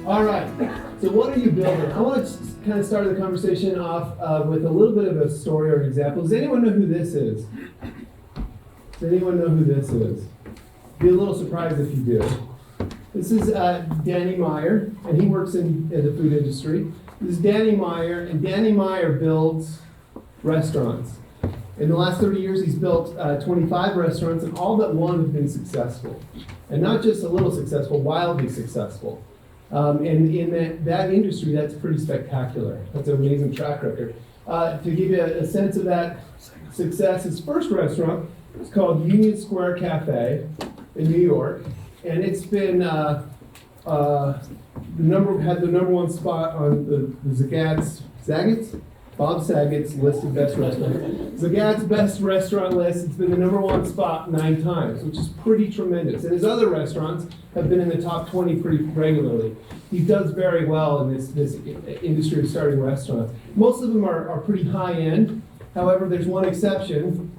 All right, so what are you building? I want to kind of start the conversation off with a little bit of a story or an example. Does anyone know who this is? Does anyone know who this is? Be a little surprised if you do. This is Danny Meyer, and he works in the food industry. This is Danny Meyer, and Danny Meyer builds restaurants. In the last 30 years, he's built 25 restaurants, and all but one have been successful. And not just a little successful, wildly successful. And in that industry, that's pretty spectacular. That's an amazing track record. To give you a sense of that success, his first restaurant is called Union Square Cafe in New York. And it's been had the number one spot on the Bob Saget's list of best restaurants. Zagat's best restaurant list, it's been the number one spot 9 times, which is pretty tremendous. And his other restaurants have been in the top 20 pretty regularly. He does very well in this industry of starting restaurants. Most of them are pretty high end. However, there's one exception.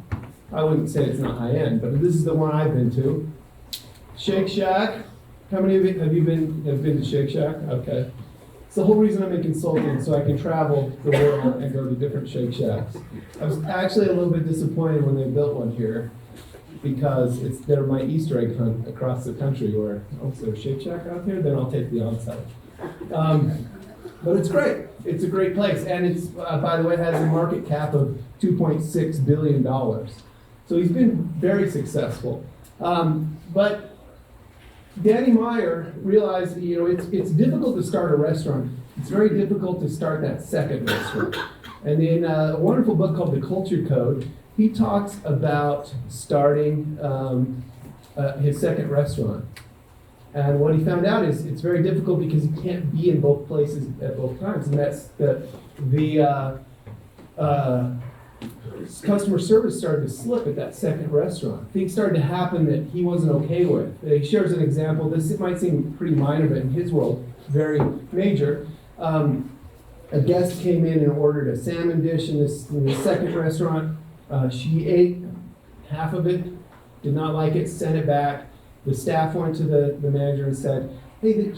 I wouldn't say it's not high end, but this is the one I've been to. Shake Shack. How many of you have been to Shake Shack? Okay. It's the whole reason I'm in consulting, so I can travel the world and go to different Shake Shacks. I was actually a little bit disappointed when they built one here, because they're my Easter egg hunt across the country where, oh, is there a Shake Shack out there? Then I'll take the onsite. But it's great. It's a great place. And it's, by the way, has a market cap of $2.6 billion. So he's been very successful. But Danny Meyer realized, it's difficult to start a restaurant. It's very difficult to start that second restaurant. And in a wonderful book called The Culture Code, he talks about starting his second restaurant. And what he found out is it's very difficult because you can't be in both places at both times. And that's the customer service started to slip at that second restaurant. Things started to happen that he wasn't okay with. He shares an example. This might seem pretty minor, but in his world, very major. A guest came in and ordered a salmon dish in the second restaurant. She ate half of it, did not like it, sent it back. The staff went to the manager and said, hey,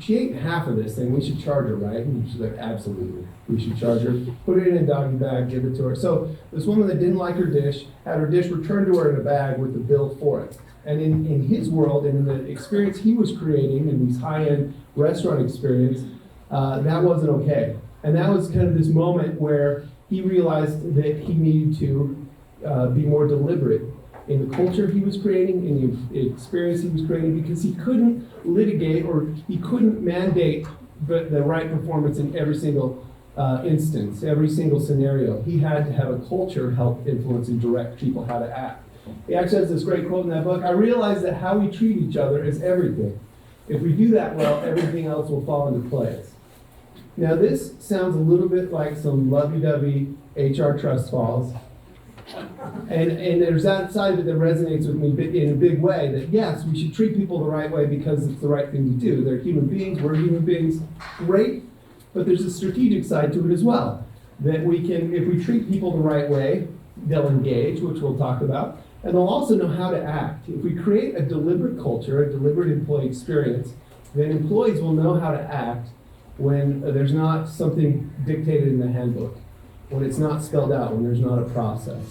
she ate half of this thing, we should charge her, right? And she's like, absolutely, we should charge her. Put it in a doggy bag, give it to her. So this woman that didn't like her dish had her dish returned to her in a bag with the bill for it. And in his world and in the experience he was creating in these high-end restaurant experience, that wasn't okay. And that was kind of this moment where he realized that he needed to be more deliberate in the culture he was creating, in the experience he was creating, because he couldn't litigate or he couldn't mandate the right performance in every single instance, every single scenario. He had to have a culture help influence and direct people how to act. He actually has this great quote in that book: I realize that how we treat each other is everything. If we do that well, everything else will fall into place. Now this sounds a little bit like some lovey-dovey HR trust falls. And there's that side of it that resonates with me in a big way, that yes, we should treat people the right way because it's the right thing to do. They're human beings, we're human beings, great, but there's a strategic side to it as well. That we can, if we treat people the right way, they'll engage, which we'll talk about, and they'll also know how to act. If we create a deliberate culture, a deliberate employee experience, then employees will know how to act when there's not something dictated in the handbook, when it's not spelled out, when there's not a process.